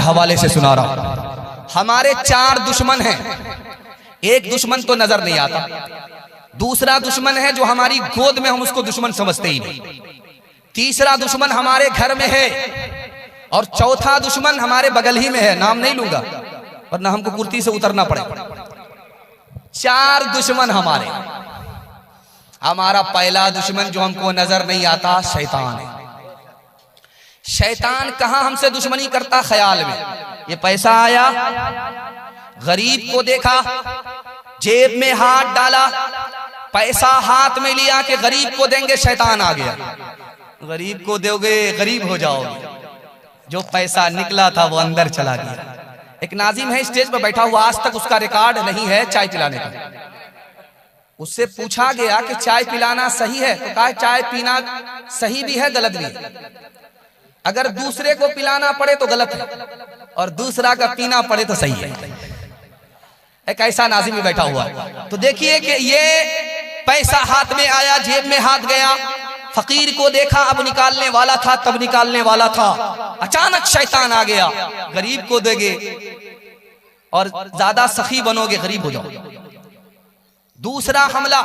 हवाले से सुना रहा हूं। हमारे 4 दुश्मन हैं। एक दुश्मन तो नजर नहीं आता, दूसरा दुश्मन है जो हमारी गोद में हम उसको दुश्मन समझते ही नहीं, तीसरा दुश्मन हमारे घर में है, और चौथा दुश्मन हमारे बगल ही में है। नाम नहीं लूंगा वरना हमको कुर्सी से उतरना पड़े। 4 दुश्मन हमारे। हमारा पहला दुश्मन जो हमको नजर नहीं आता शैतान है। शैतान कहां हमसे दुश्मनी करता? ख्याल में। ये पैसा आया, गरीब को देखा, जेब में हाथ डाला, पैसा हाथ में लिया कि गरीब को देंगे, शैतान आ गया। गरीब को दोगे गरीब हो जाओगे। जो पैसा निकला था वो अंदर चला गया। एक नाजिम है स्टेज पर बैठा हुआ, आज तक उसका रिकॉर्ड नहीं है चाय पिलाने का। उससे पूछा गया कि चाय पिलाना सही है? तो कहा चाय पीना सही भी है, गलत भी है। अगर दूसरे को पिलाना पड़े तो गलत है, और दूसरा का पीना पड़े तो सही है। एक ऐसा नाजिम भी बैठा हुआ। तो देखिए कि ये पैसा हाथ में आया, जेब में हाथ गया, फकीर को देखा, अब निकालने वाला था, तब निकालने वाला था, अचानक शैतान आ गया। गरीब को देंगे और ज्यादा सखी बनोगे, गरीब हो जाओगे। दूसरा हमला,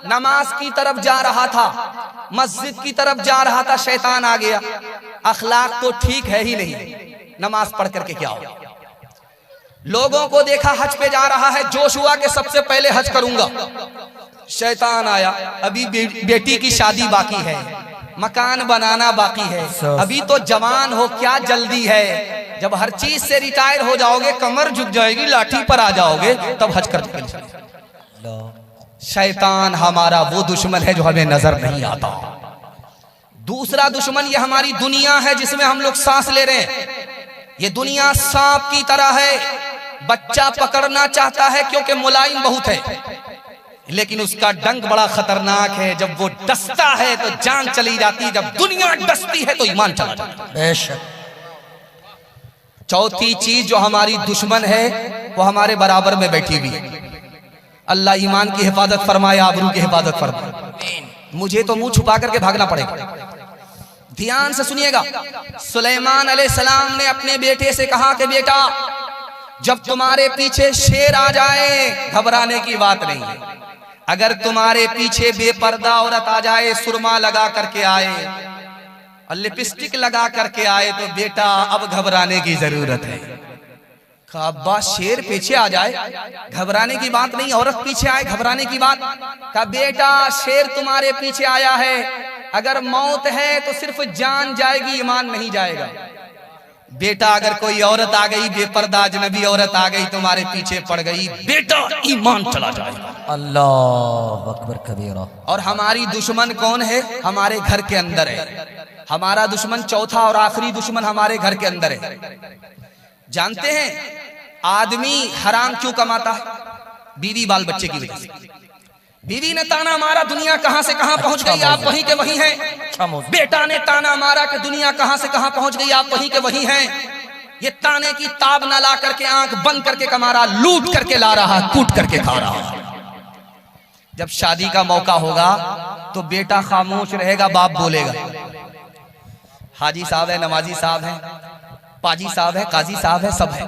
नमाज की तरफ जा रहा था, मस्जिद की तरफ जा रहा था, शैतान आ गया। अखलाक तो ठीक है ही नहीं, नमाज पढ़ करके क्या हो। लोगों को देखा हज पे जा रहा है, जोश हुआ कि सबसे पहले हज करूंगा। शैतान आया, अभी बेटी की शादी बाकी है, मकान बनाना बाकी है, अभी तो जवान हो, क्या जल्दी है। जब हर चीज से रिटायर हो जाओगे, कमर झुक जाएगी, लाठी पर आ जाओगे, तब हज करके। शैतान हमारा वो दुश्मन है जो हमें नजर नहीं आता। दूसरा दुश्मन ये हमारी दुनिया है जिसमें हम लोग सांस ले रहे हैं। ये दुनिया सांप की तरह है, बच्चा पकड़ना चाहता है क्योंकि मुलायम बहुत है, लेकिन उसका डंक बड़ा खतरनाक है। जब वो डसता है तो जान चली जाती, जब दुनिया डसती है तो ईमान चला जाता है। चौथी चीज जो हमारी दुश्मन है वो हमारे बराबर में बैठी हुई है। अल्लाह ईमान की हिफाजत फरमाए, आबरू की हिफाजत फरमाए। मुझे तो मुंह छुपा करके भागना पड़ेगा। ध्यान से सुनिएगा। सुलेमान अलैहिस्सलाम ने अपने बेटे से कहा कि बेटा, जब तुम्हारे पीछे शेर आ जाए, घबराने की बात नहीं है। अगर तुम्हारे पीछे बेपर्दा औरत आ जाए, सुरमा लगा करके आए और लिपस्टिक लगा करके आए, तो बेटा अब घबराने की जरूरत है। कहा अब्बा, शेर पीछे आ जाए घबराने की बात नहीं, औरत पीछे आए घबराने की बात। कहा बेटा, शेर तुम्हारे पीछे आया है, अगर मौत है तो सिर्फ जान जाएगी, ईमान नहीं जाएगा। बेटा, अगर कोई औरत आ गई, बेपर्दा अजनबी औरत आ गई, तुम्हारे पीछे पड़ गई, बेटा ईमान चला जाएगा। अल्लाह अकबर कबीरा। और हमारी दुश्मन कौन है? हमारे घर के अंदर है। हमारा दुश्मन चौथा और आखिरी दुश्मन हमारे घर के अंदर है। जानते हैं आदमी हराम क्यों कमाता है? बीवी बाल बच्चे की वजह से। बीवी ने ताना मारा, दुनिया कहां से कहां पहुंच गई, आप वहीं के वहीं हैं। बेटा ने ताना मारा कि दुनिया कहां से कहां पहुंच गई, आप वहीं के वहीं हैं। ये ताने की ताब न ला करके, आंख बंद करके कमा रहा, लूट करके ला रहा, कूट करके खा रहा। जब शादी का मौका होगा तो बेटा खामोश रहेगा, बाप बोलेगा। हाजी साहब है, नमाजी साहब है, पाजी साहब है, काजी साहब है, सब है।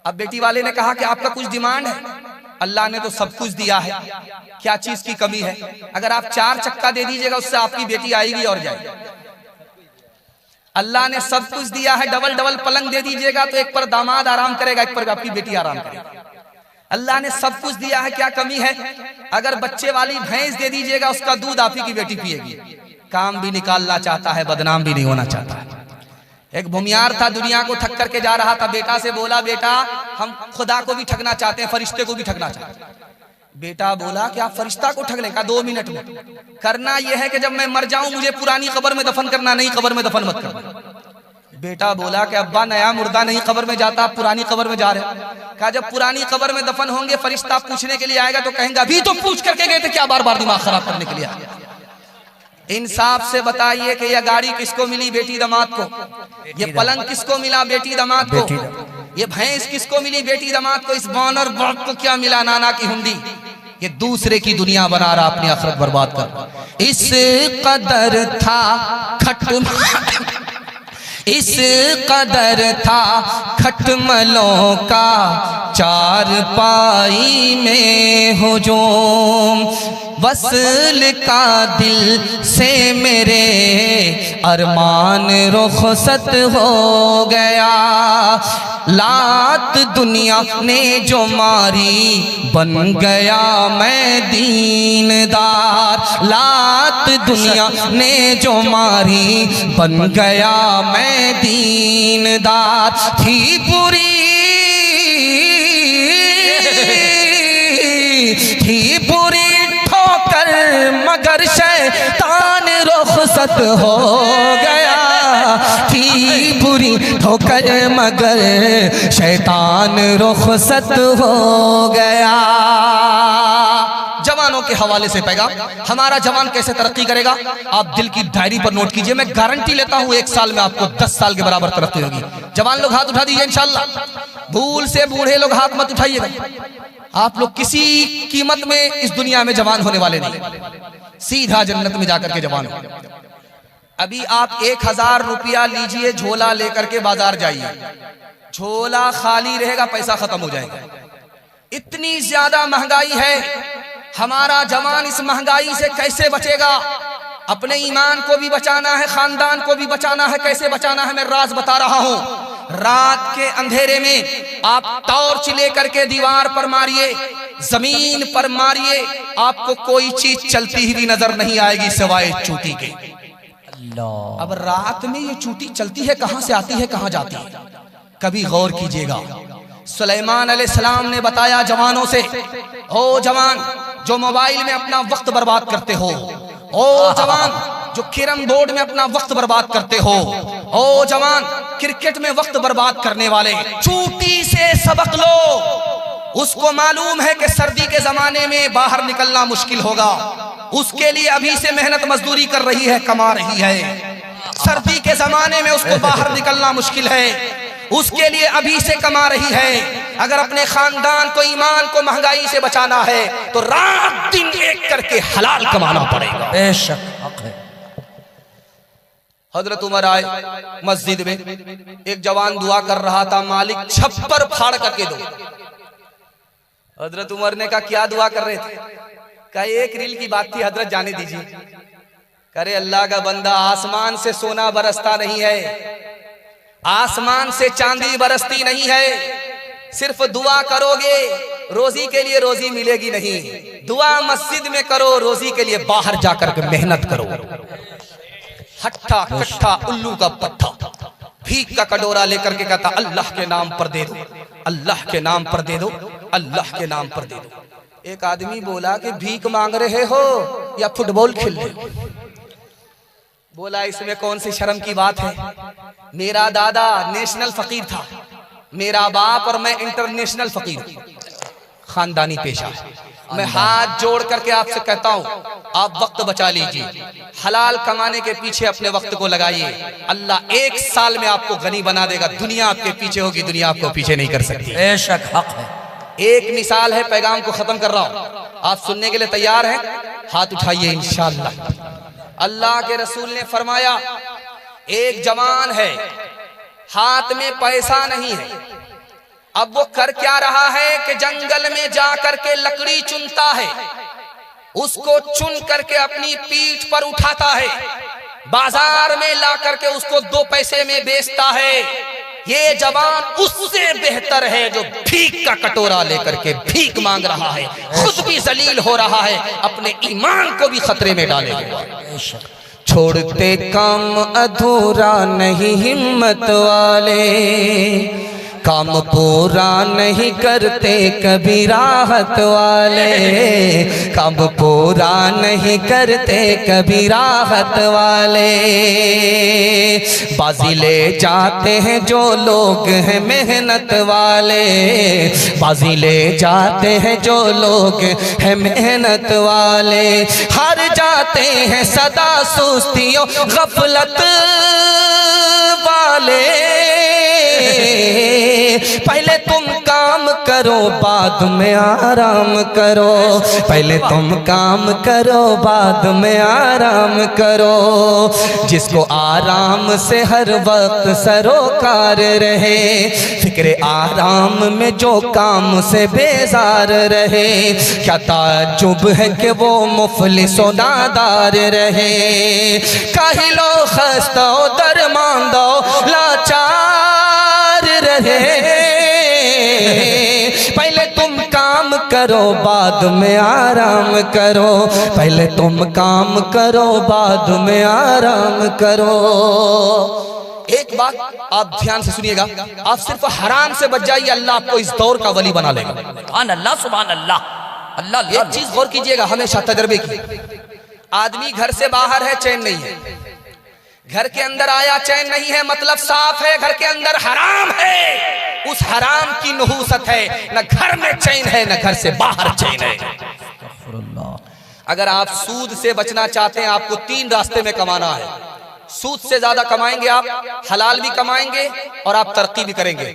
अब बेटी वाले ने कहा कि आपका कुछ डिमांड है? अल्लाह ने तो सब कुछ दिया है, क्या चीज की कमी है? अगर आप 4 चक्का दे दीजिएगा, उससे आपकी बेटी आएगी और जाएगी। अल्लाह ने सब कुछ दिया है, डबल डबल पलंग दे दीजिएगा तो एक पर दामाद आराम करेगा, एक पर आपकी बेटी आराम करेगी। अल्लाह ने सब कुछ दिया है, क्या कमी है? अगर बच्चे वाली भैंस दे दीजिएगा, उसका दूध आप ही की बेटी पिएगी। काम भी निकालना चाहता है, बदनाम भी नहीं होना चाहता है। एक भूमियार था, दुनिया को ठग करके जा रहा था। बेटा से बोला, बेटा हम खुदा को भी ठगना चाहते हैं, फरिश्ते को भी ठगना चाहते हैं। बेटा बोला कि आप फरिश्ता को ठग लें? का 2 मिनट में करना यह है कि जब मैं मर जाऊं मुझे पुरानी कब्र में दफन करना, नहीं कब्र में दफन मत करना। बेटा बोला कि अब्बा नया मुर्दा नहीं कब्र में जाता, आप पुरानी कब्र में जा रहे हैं। कहा जब पुरानी कब्र में दफन होंगे, फरिश्ता पूछने के लिए आएगा तो कहेंगे अभी तो पूछ करके गए थे, क्या बार बार दिमाग खराब करने के लिए आए? इंसाफ से बताइए कि यह गाड़ी किसको मिली? बेटी दामाद को। ये पलंग किसको मिला? बेटी दामाद को। ये भैंस किसको मिली? बेटी दामाद को। इस बानर बाप को क्या मिला? नाना की हुंडी। ये दूसरे की दुनिया बना रहा, अपनी आखिरत बर्बाद कर। इस कदर था खट इस कदर था खटमलों का चारपाई में हुजूम, वस्ल का दिल से मेरे अरमान रुखसत हो गया। लात दुनिया ने जो मारी बन गया मैं दीनदार, लात दुनिया ने जो मारी बन गया मैं दीनदार। थी बुरी ठोकर मगर शैतान रुखसत हो गया। थी बुरी ठोकर मगर शैतान रुखसत हो गया। जवानों के हवाले से पैगाम, हमारा जवान कैसे तरक्की करेगा आप दिल की डायरी पर नोट कीजिए। मैं गारंटी लेता हूं 1 साल में आपको 10 साल के बराबर तरक्की होगी। जवान लोग हाथ उठा दीजिए इंशाल्लाह। भूल से बूढ़े लोग हाथ मत उठाइएगा। आप लोग किसी कीमत में इस दुनिया में जवान होने वाले नहीं, सीधा जन्नत में जाकर के जवान हो। अभी आप 1000 रुपया लीजिए, झोला लेकर के बाजार जाइए, झोला खाली रहेगा, पैसा खत्म हो जाएगा। इतनी ज्यादा महंगाई है, हमारा जवान इस महंगाई से कैसे बचेगा? अपने ईमान को भी बचाना है, खानदान को भी बचाना है। कैसे बचाना है मैं राज बता रहा हूं। रात के अंधेरे में आप टॉर्च लेकर के दीवार पर मारिए, जमीन पर मारिए, आपको कोई चीज चलती हुई नजर नहीं आएगी सिवाय चूटी के। अब रात में ये चूटी चलती है, कहां से आती है, कहां जाती है? कभी गौर कीजिएगा। सुलेमान अलैहिस्सलाम ने बताया जवानों से, ओ जवान जो मोबाइल में अपना वक्त बर्बाद करते हो, ओ जवान जो कैरम बोर्ड में अपना वक्त बर्बाद करते हो, ओ जवान क्रिकेट में वक्त बर्बाद करने वाले, चूटी से सबक लो। उसको मालूम है कि सर्दी के जमाने में बाहर निकलना मुश्किल होगा, उसके लिए अभी से मेहनत मजदूरी कर रही है, कमा रही है। सर्दी के जमाने में उसको बाहर निकलना मुश्किल है, उसके लिए अभी से कमा रही है। अगर अपने खानदान को, ईमान को महंगाई से बचाना है तो रात दिन एक करके हलाल कमाना पड़ेगा। बेशक हक है। हजरत उमर आए मस्जिद में, एक जवान दुआ कर रहा था, मालिक छप्पर फाड़ करके दो। हजरत उमर ने कहा क्या दुआ कर रहे थे? कहा एक रील की बात थी हजरत, जाने दीजिए। करे अल्लाह का बंदा, आसमान से सोना बरसता नहीं है, आसमान से चांदी बरसती नहीं है। सिर्फ दुआ करोगे रोजी के लिए रोजी मिलेगी नहीं, दुआ मस्जिद में करो, रोजी के लिए बाहर जाकर के मेहनत करो। हट्ठा कट्ठा उल्लू का पट्ठा भीख का कटोरा लेकर के कहता अल्लाह के नाम पर दे दो, अल्लाह के नाम पर दे दो, अल्लाह के नाम पर दे दो। एक आदमी बोला कि भीख मांग रहे हो या फुटबॉल खेल रहे हो? बोला इसमें कौन सी शर्म की बात है? मेरा दादा नेशनल फकीर था, मेरा बाप और मैं इंटरनेशनल फकीर, खानदानी पेशा। मैं हाथ जोड़ करके आपसे कहता हूं, आप वक्त बचा लीजिए, हलाल कमाने के पीछे अपने वक्त को लगाइए। अल्लाह 1 साल में आपको गनी बना देगा। दुनिया आपके पीछे होगी, दुनिया आपको पीछे नहीं कर सकती। बेशक हक है। एक मिसाल है, पैगाम को खत्म कर रहा हूं, आप सुनने के लिए तैयार हैं? हाथ उठाइए इंशाअल्लाह। अल्लाह के रसूल ने फरमाया, एक जवान है, हाथ में पैसा नहीं है। अब वो कर क्या रहा है कि जंगल में जा करके लकड़ी चुनता है, उसको चुन करके अपनी पीठ पर उठाता है, बाजार में ला करके उसको 2 पैसे में बेचता है। ये जवान उससे बेहतर है जो भीख का कटोरा लेकर के भीख मांग रहा है, खुद भी जलील हो रहा है, अपने ईमान को भी खतरे में डालेगा। छोड़ते काम अधूरा नहीं हिम्मत वाले, काम पूरा नहीं करते कभी राहत वाले, काम पूरा नहीं करते कभी राहत वाले। बाजी ले जाते हैं जो लोग हैं मेहनत वाले, बाजी ले जाते हैं जो लोग हैं मेहनत वाले। हार जाते हैं सदा सुस्तियों गफलत वाले। पहले तुम काम करो बाद में आराम करो, पहले तुम काम करो बाद में आराम करो। जिसको आराम से हर वक्त सरोकार रहे, फिक्रे आराम में जो काम से बेजार रहे, क्या ताज्जुब है कि वो मुफलिसो नादार रहे। काहिलो खस्तो दरमांदो लाचार रहे, पहले तुम काम करो बाद में आराम करो, पहले तुम काम करो बाद में आराम करो। एक बात आप ध्यान से सुनिएगा, आप सिर्फ हराम से बच जाइए, अल्लाह आपको इस दौर का वली बना लेगा। सुभान अल्लाह, सुभान अल्लाह। अल्लाह एक चीज गौर कीजिएगा, हमेशा तजर्बे की। आदमी घर से बाहर है, चैन नहीं है, घर के अंदर आया, चैन नहीं है, मतलब साफ है, घर के अंदर हराम है, उस हराम की नहूसत है, न घर में चैन है न घर से बाहर चैन है। अगर आप सूद से बचना चाहते हैं, आपको 3 रास्ते में कमाना है। सूद से ज्यादा कमाएंगे आप, हलाल भी कमाएंगे और आप तरक्की भी करेंगे,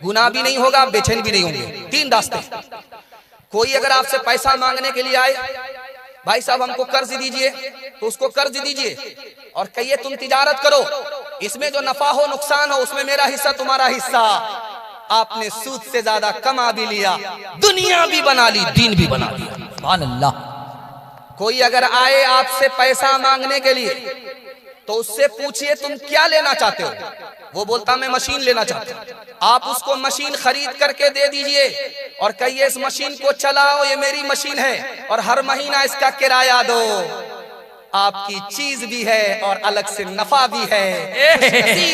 गुनाह भी नहीं होगा, बेचैन भी नहीं होंगे। 3 रास्ते। कोई अगर आपसे पैसा मांगने के लिए आए, भाई साहब हमको कर्ज दीजिए, तो उसको कर्ज दीजिए और कहिए तुम तिजारत करो, इसमें जो नफा हो नुकसान हो उसमें मेरा हिस्सा तुम्हारा हिस्सा। आपने सूद से ज्यादा कमा भी लिया, दुनिया भी बना ली, दीन भी बना लिया। सुभान अल्लाह। कोई अगर आए आपसे पैसा मांगने के लिए, तो उससे पूछिए तुम क्या लेना चाहते हो, वो बोलता मैं मशीन लेना चाहता हूं। आप उसको मशीन खरीद करके दे दीजिए और कहिए इस मशीन को चलाओ, ये मेरी मशीन है और हर महीना इसका किराया दो। आपकी चीज भी है और अलग से नफा भी है,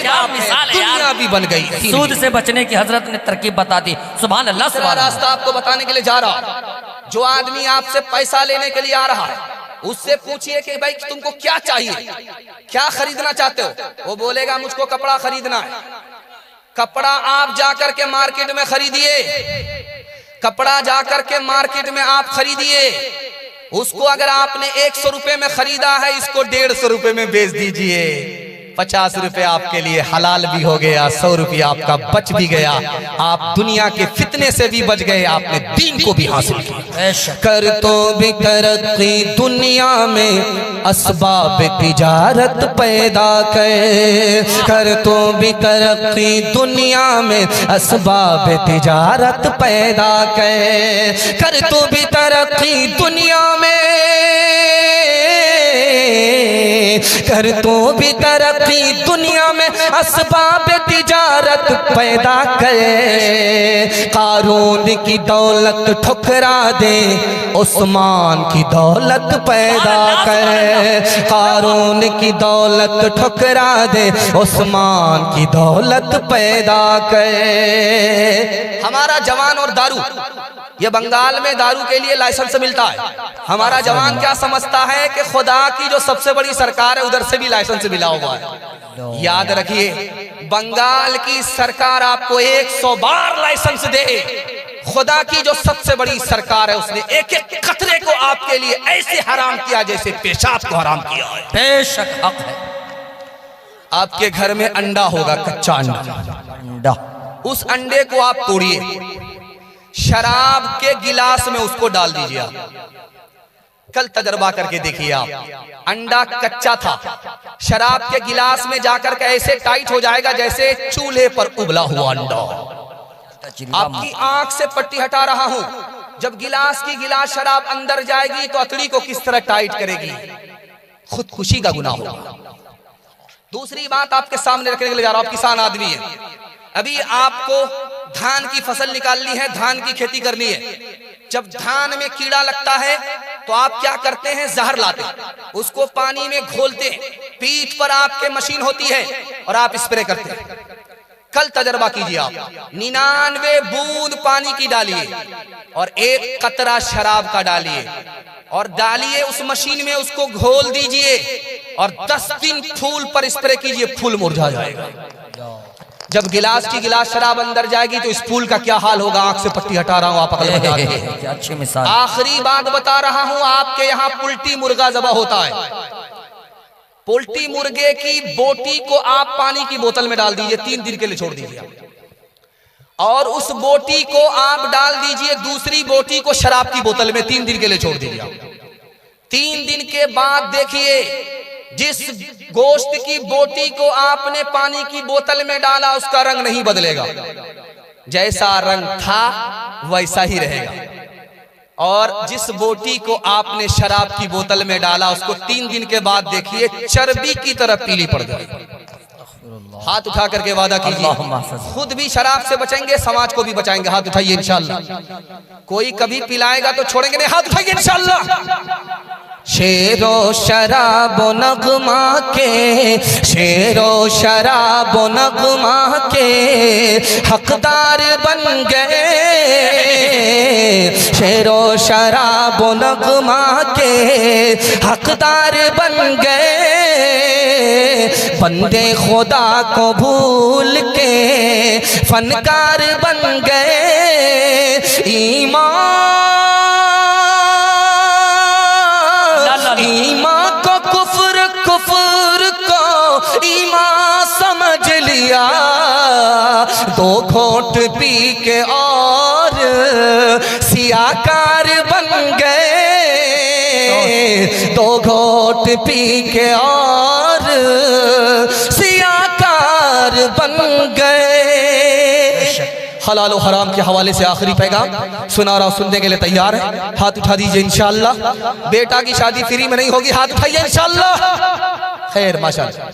क्या मिसाल है, दुनिया भी बन गई। सूद से बचने की हजरत ने तरकीब बता दी। सुभान अल्लाह। दूसरा रास्ता आपको बताने के लिए जा रहा हूं। जो आदमी आपसे पैसा लेने के लिए आ रहा है, उससे पूछिए कि भाई तुमको क्या चाहिए, क्या खरीदना चाहते हो। वो बोलेगा मुझको कपड़ा खरीदना है। कपड़ा आप जाकर के मार्केट में खरीदिए, कपड़ा जाकर के मार्केट में आप खरीदिए। उसको अगर आपने 100 रुपए में खरीदा है, इसको 150 रुपए में बेच दीजिए। 50 रुपए आपके लिए हलाल भी हो गया, 100 रुपया आपका बच भी गया। आप दुनिया के फितने से भी बच गए, आपने दीन को भी हासिल किया। कर तो भी तरक्की दुनिया में असबाब तिजारत पैदा कर तो भी तरक्की दुनिया में असबाब तिजारत पैदा कर तो भी तरक्की दुनिया में कर तो भी तरक्की दुनिया में असबाब तिजारत पैदा करे। कारून की दौलत ठुकरा दे, उस्मान की दौलत पैदा करे। कारून की दौलत ठुकरा दे, उस्मान की दौलत पैदा करे। हमारा जवान और दारू, ये बंगाल में दारू के लिए लाइसेंस मिलता है। हमारा जवान क्या समझता है कि खुदा की जो सबसे बड़ी सरकार है उधर से भी लाइसेंस मिला हुआ है। याद रखिए, बंगाल की सरकार आपको 100 बार लाइसेंस दे, खुदा की जो सबसे बड़ी सरकार है उसने एक एक कतरे को आपके लिए ऐसे हराम किया जैसे पेशाब को हराम किया है। बेशक हक है। आपके घर में अंडा होगा, कच्चा अंडा, उस अंडे को आप तोड़िए, शराब के गिलास में उसको डाल दीजिए। कल तजर्बा करके देखिए आप, अंडा कच्चा था, शराब के गिलास में जाकर के ऐसे टाइट हो जाएगा जैसे चूल्हे पर उबला हुआ अंडा। आपकी आंख से पट्टी हटा रहा हूं, जब गिलास की गिलास शराब अंदर जाएगी तो अतड़ी को किस तरह टाइट करेगी, खुदकुशी का गुनाह होगा। दूसरी बात आपके सामने रखने के लिए जा रहा हूं। आप किसान आदमी है, अभी आपको धान की फसल निकालनी है, धान की खेती करनी है। जब धान में कीड़ा लगता है तो आप क्या करते हैं, जहर लाते हैं, उसको पानी में घोलते हैं, पीठ पर आपके मशीन होती है और आप स्प्रे करते हैं। कल तजर्बा कीजिए आप, 99 बूंद पानी की डालिए और 1 कतरा शराब का डालिए और डालिए उस मशीन में, उसको घोल दीजिए और 10 दिन फूल पर स्प्रे कीजिए, फूल मुरझा जाएगा। जब गिलास की गिलास शराब अंदर जाएगी तो इस फूल का क्या हाल होगा। आंख से पट्टी हटा रहा हूं, आप अकल बता दीजिए। अच्छी मिसाल। आखिरी बात बता रहा हूं, आपके यहाँ पोल्ट्री मुर्गा ज़बह होता है। पोल्ट्री मुर्गे की बोटी को आप पानी की बोतल में डाल दीजिए, 3 दिन के लिए छोड़ दीजिए। और उस बोटी को आप डाल दीजिए दूसरी बोटी को शराब की बोतल में, 3 दिन के लिए छोड़ दीजिए। 3 दिन के बाद देखिए जिस गोश्त की बोटी को आपने पानी की बोतल में डाला उसका रंग नहीं बदलेगा, जैसा रंग था वैसा ही रहेगा। और जिस बोटी को आपने शराब की बोतल में डाला उसको 3 दिन के बाद देखिए चर्बी की तरह पीली पड़ जाएगी। हाथ उठा करके वादा कीजिए, खुद भी शराब से बचेंगे, समाज को भी बचाएंगे। हाथ उठाइए इंशाल्लाह। कोई कभी पिलाएगा तो छोड़ेंगे नहीं, हाथ उठाइए इंशाल्लाह। शेरो शराब नगमा के, शेरो शराब नगमा के हकदार बन गए, शेरो शराब नगमा के हकदार बन गए, बंदे खुदा को भूल के फनकार बन गए। ईमान को कुफ्र, कुफ्र को ईमान समझ लिया, 2 घोंट पी के और सियाकार बन गए, 2 घोंट पी के और सियाकार बन गए। हलाल और हराम के हवाले से आखिरी पैगाम सुना रहा, सुनने के लिए तैयार है? हाथ उठा दीजिए इंशाल्लाह। बेटा की शादी फ्री में नहीं होगी, हाथ उठाइए इंशाल्लाह। खैर माशाअल्लाह।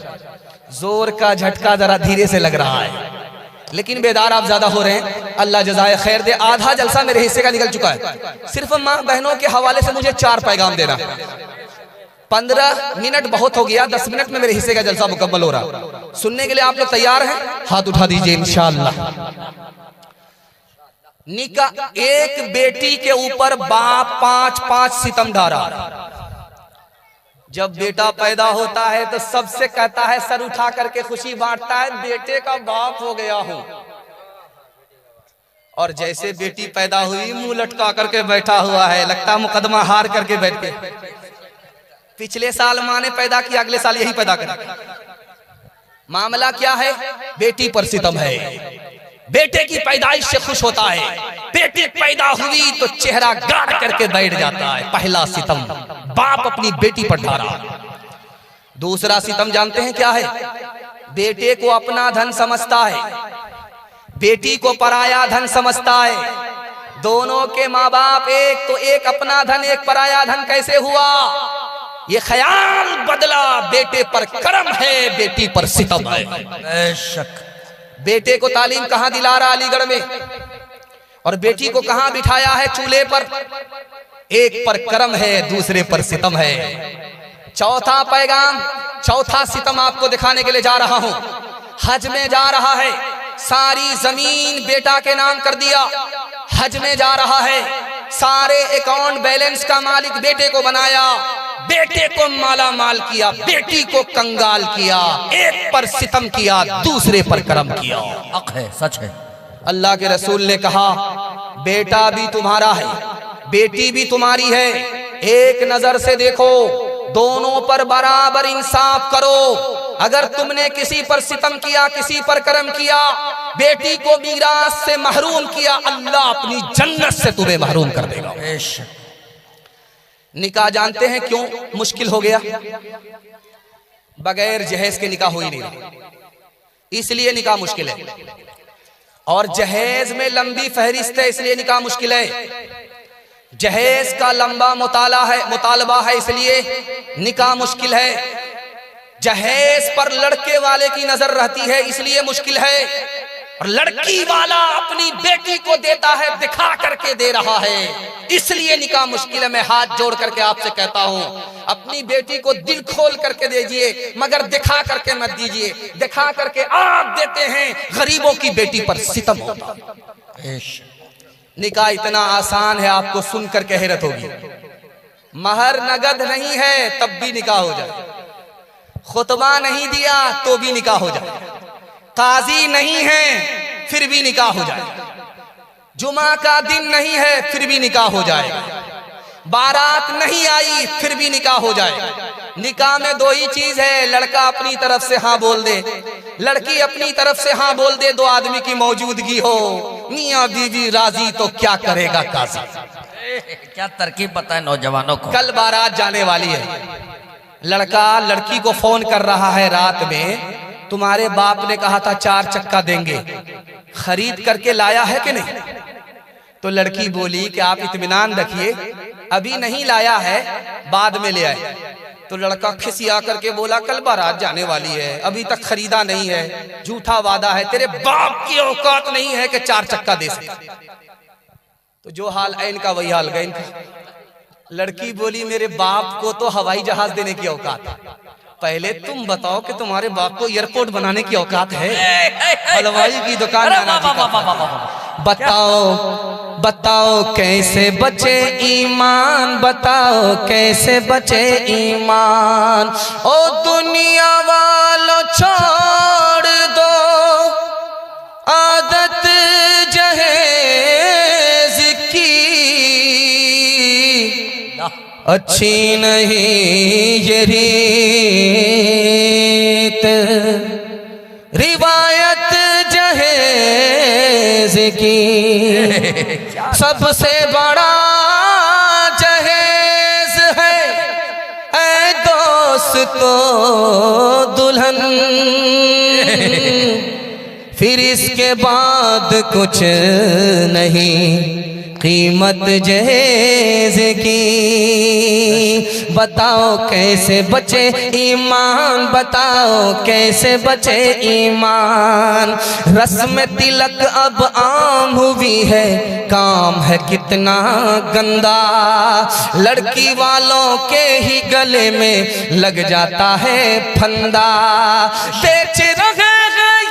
जोर का झटका जरा धीरे से लग रहा है, लेकिन बेदार आप ज्यादा हो रहे हैं, अल्लाह जज़ाए खैर दे। आधा जलसा मेरे हिस्से का निकल चुका है, सिर्फ माँ बहनों के हवाले से मुझे 4 पैगाम देना। 15 मिनट बहुत हो गया, 10 मिनट में मेरे हिस्से का जलसा मुकम्मल हो रहा। सुनने के लिए आप लोग तैयार हैं? हाथ उठा दीजिए इंशाल्लाह। निकाह, एक बेटी के ऊपर बाप 5-5 सितम ढारा। जब बेटा पैदा होता है तो सबसे कहता है, सर उठा करके खुशी बांटता है, बेटे का बाप हो गया हूं। और जैसे बेटी पैदा हुई मुंह लटका करके बैठा हुआ है, लगता मुकदमा हार करके बैठ के। पिछले साल माँ ने पैदा किया, अगले साल यही पैदा कर। मामला क्या है? बेटी पर सितम है। बेटे की पैदाइश से खुश होता है, बेटी पैदा हुई तो चेहरा गाड़ करके बैठ जाता है। पहला सितम बाप अपनी बेटी पर ढारा। दूसरा सितम जानते हैं क्या है? बेटे को अपना धन समझता है, बेटी को पराया धन समझता है। दोनों के माँ बाप एक, तो एक अपना धन एक पराया धन कैसे हुआ? ये ख्याल बदला, बेटे पर करम है, बेटी पर सितम है। बेशक बेटे को तालीम कहां दिला रहा? अलीगढ़ में। और बेटी को कहां बिठाया है? चूल्हे पर। एक पर करम है, दूसरे पर सितम है। चौथा पैगाम, चौथा सितम आपको दिखाने के लिए जा रहा हूं। हज में जा रहा है, सारी जमीन बेटा के नाम कर दिया। हज में जा रहा है, सारे अकाउंट बैलेंस का मालिक बेटे को बनाया, बेटे को माला माल किया, बेटी को कंगाल किया। एक पर सितम किया, दूसरे पर करम किया। हक है, सच है। अल्लाह के रसूल ने कहा, बेटा भी तुम्हारा है, बेटी भी तुम्हारी है, एक नजर से देखो, दोनों पर बराबर इंसाफ करो। अगर तुमने किसी पर सितम किया, किसी पर करम किया, बेटी को मीरास से महरूम किया, अल्लाह अपनी जन्नत से तुम्हें महरूम कर देगा। निकाह जानते हैं क्यों मुश्किल हो गया? बगैर जहेज के निकाह हो ही नहीं, इसलिए निकाह मुश्किल है। और जहेज में लंबी फहरिस्त है, इसलिए निकाह मुश्किल है। जहेज का लंबा मुतालबा है, इसलिए निकाह मुश्किल है। जहेज पर लड़के वाले की नजर रहती है, इसलिए मुश्किल है। और लड़की वाला अपनी बेटी को देता है, दिखा करके दे रहा है, इसलिए निकाह मुश्किल है। मैं हाथ जोड़ करके आपसे कहता हूं, अपनी बेटी को दिल खोल करके दीजिए, मगर दिखा करके मत दीजिए। दिखा करके आप देते हैं, गरीबों की बेटी पर सितम होता है। निकाह इतना आसान है, आपको सुनकर के हैरत होगी। महर नगद नहीं है तब भी निकाह हो जाए, खुतबा नहीं दिया तो भी निकाह हो जाए, काजी नहीं है फिर भी निकाह हो जाए, जुमा का दिन नहीं है फिर भी निकाह हो जाएगा, बारात नहीं आई फिर भी निकाह हो जाए। निकाह में दो ही चीज है, लड़का अपनी तरफ से हाँ बोल दे, लड़की अपनी तरफ से हाँ बोल दे, दो आदमी की मौजूदगी हो, मियाँ बीवी राजी तो क्या करेगा काजी। क्या तरकीब पता है नौजवानों को। कल बारात जाने वाली है, लड़का लड़की को फोन कर रहा है रात में, तुम्हारे बाप ने कहा था 4 चक्का देंगे, खरीद करके लाया है कि नहीं? तो लड़की बोली कि आप इत्मीनान रखिए, अभी नहीं लाया है, बाद में ले आए। तो लड़का खिसिया करके बोला कल बारात जाने वाली है, अभी तक खरीदा नहीं है, झूठा वादा है, तेरे बाप की औकात नहीं है कि 4 चक्का दे सके। तो जो हाल है इनका वही हाल गया इनका। लड़की बोली मेरे बाप को तो हवाई जहाज देने की औकात है, पहले तुम बताओ कि तुम्हारे बाप को एयरपोर्ट बनाने की औकात है? हलवाई की दुकान बताओ बताओ कैसे बचे ईमान, बताओ कैसे बचे ईमान। ओ दुनिया वालों छोड़ दो आदत जहेज की, अच्छी नहीं ये रीत, रिवायत जहेज की, सबसे बड़ा जहेज है ऐ दोस्तों दुल्हन, फिर इसके बाद कुछ नहीं कीमत जहेज की। बताओ कैसे बचे ईमान, बताओ कैसे बचे ईमान। रस्म तिलक अब आम हुई है, काम है कितना गंदा, लड़की वालों के ही गले में लग जाता है फंदा। बेच रहे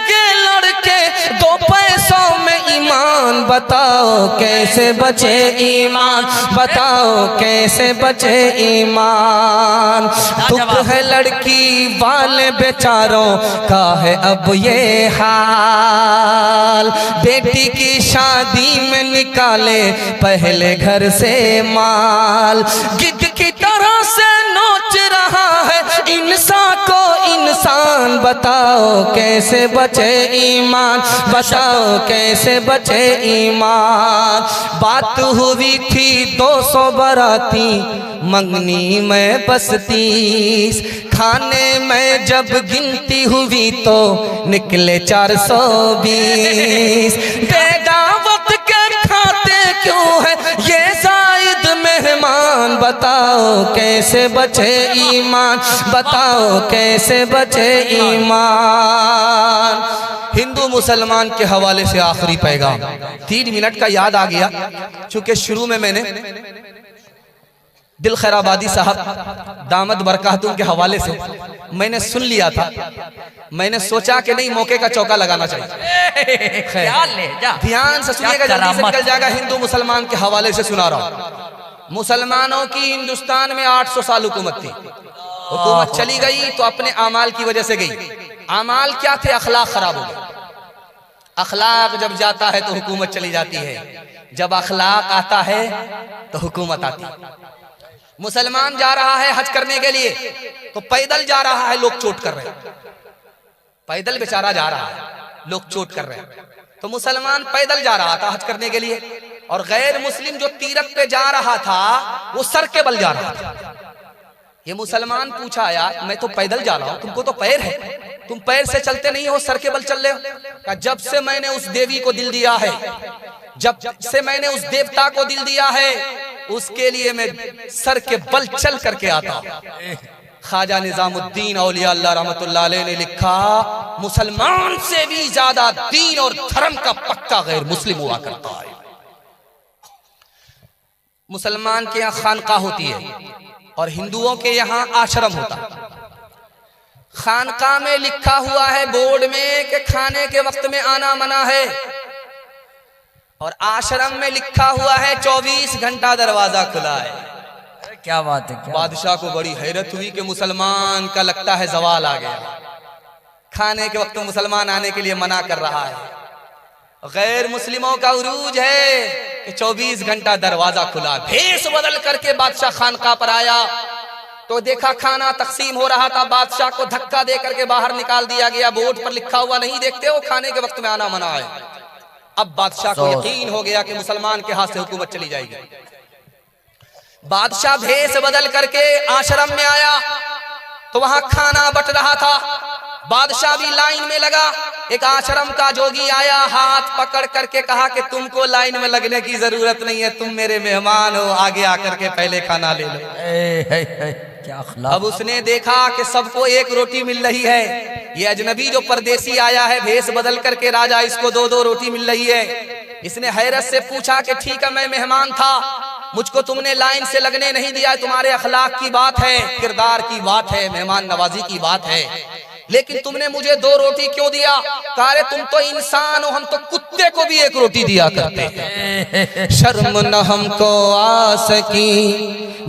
ये लड़के 2 पैसों में ईमान, बताओ कैसे बचे ईमान, बताओ कैसे बचे ईमान। दुख है लड़की वाले बेचारों का है अब ये हाल, बेटी की शादी में निकाले पहले घर से माल, गिद्ध की तरह से नोच रहा है इंसान को इंसान। बताओ कैसे बचे ईमान, बताओ कैसे बचे ईमान। बात हुई थी 200 बाराती, मंगनी में बस 30, खाने में जब गिनती हुई तो निकले 420। बेदावत के खाते क्यों है ये जायद मेहमान, बताओ कैसे बचे ईमान, बताओ कैसे बचे ईमान। हिंदू मुसलमान के हवाले से आखिरी पैगाम, 3 मिनट का याद आ गया, चूंकि शुरू में मैंने दिल खैराबादी साहब दामद बरकातुम के हवाले से मैंने सुन लिया था, मैंने सोचा कि नहीं मौके का चौका लगाना चाहिए। ध्यान से सुनिएगा, जल्दी से निकल जाएगा। हिंदू मुसलमान के हवाले से सुना रहा हूं। मुसलमानों की हिंदुस्तान में 800 साल हुकूमत थी, हुकूमत चली गई तो अपने अमाल की वजह से गई। अमाल क्या थे? अखलाक खराब हो गए। अखलाक जब जाता है तो हुकूमत चली जाती है, जब अखलाक आता है तो हुकूमत आती है। मुसलमान जा रहा है हज करने के लिए तो पैदल जा रहा है, लोग चोट कर रहे हैं, पैदल बेचारा जा रहा है, लोग चोट कर रहे हैं। तो मुसलमान पैदल जा रहा था हज करने के लिए, और गैर मुस्लिम जो तीरथ पे जा रहा था वो सर के बल जा रहा था। ये मुसलमान पूछा यार मैं तो पैदल जा रहा हूं, तुमको तो पैर है, तुम पैर से चलते नहीं हो, सर के बल चल रहे हो। जब से मैंने उस देवी को दिल दिया है, जब से मैंने उस देवता को दिल दिया है, उसके लिए मैं सर के बल चल करके आता हूं। ख्वाजा निजामुद्दीन औलिया अल्लाह रहमतुल्लाह अलैह ने लिखा, मुसलमान से भी ज्यादा दीन और धर्म का पक्का गैर मुस्लिम हुआ करता है। मुसलमान के यहाँ खानका होती है और हिंदुओं के यहाँ आश्रम होता है। खानका में लिखा हुआ है बोर्ड में कि खाने के वक्त में आना मना है, और आश्रम में लिखा हुआ है 24 घंटा दरवाजा खुला है। क्या बात है, क्या बादशाह को बड़ी हैरत हुई कि मुसलमान का लगता है जवाल आ गया, खाने के वक्त मुसलमान आने के लिए मना कर रहा है। गैर मुस्लिमों का उरूज है, कि 24 घंटा दरवाजा खुला। भेष बदल करके बादशाह खानकाह पर आया तो देखा खाना तकसीम हो रहा था। बादशाह को धक्का दे करके बाहर निकाल दिया गया। बोर्ड पर लिखा हुआ नहीं देखते हो खाने के वक्त में आना मना है। अब बादशाह को यकीन हो गया कि मुसलमान के हाथ से हुकूमत चली जाएगी। बादशाह भेष बदल करके आश्रम में आया तो वहां खाना बट रहा था। बादशाह भी लाइन में लगा। एक आश्रम का जोगी आया, हाथ पकड़ करके कहा कि तुमको लाइन में लगने की जरूरत नहीं है, तुम मेरे मेहमान हो, आगे आकर के पहले खाना ले लो। क्या अब उसने देखा कि सबको एक रोटी मिल रही है। ये अजनबी जो परदेसी आया है भेष बदल करके राजा, इसको 2-2 रोटी मिल रही है। इसने हैरत से पूछा कि ठीक है मैं मेहमान था, मुझको तुमने लाइन से लगने नहीं दिया, तुम्हारे अखलाक की बात है, किरदार की बात है, मेहमान नवाजी की बात है, लेकिन तुमने मुझे 2 रोटी क्यों दिया? कहा तुम तो इंसान हो, हम तो कुत्ते को भी 1 रोटी दिया करते हैं। शर्म न हमको आ सकी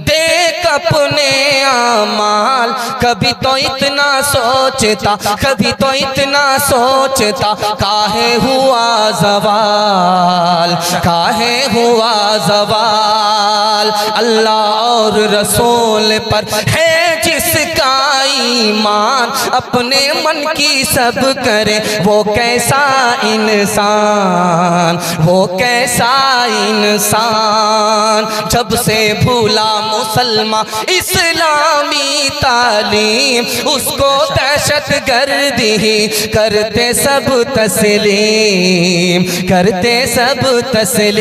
देख अपने आमाल, कभी तो इतना सोचता, कभी तो इतना सोचता, काहे हुआ ज़वाल, काहे हुआ ज़वाल। अल्लाह और रसूल पर है जिसका ईमान, अपने मन की सब करे, वो कैसा इंसान, वो कैसा इंसान। जब से भूला मुसलमान इस्लामी तालीम, उसको दहशत गर्दी करते सब तस्लीम, करते सब तस्लीम।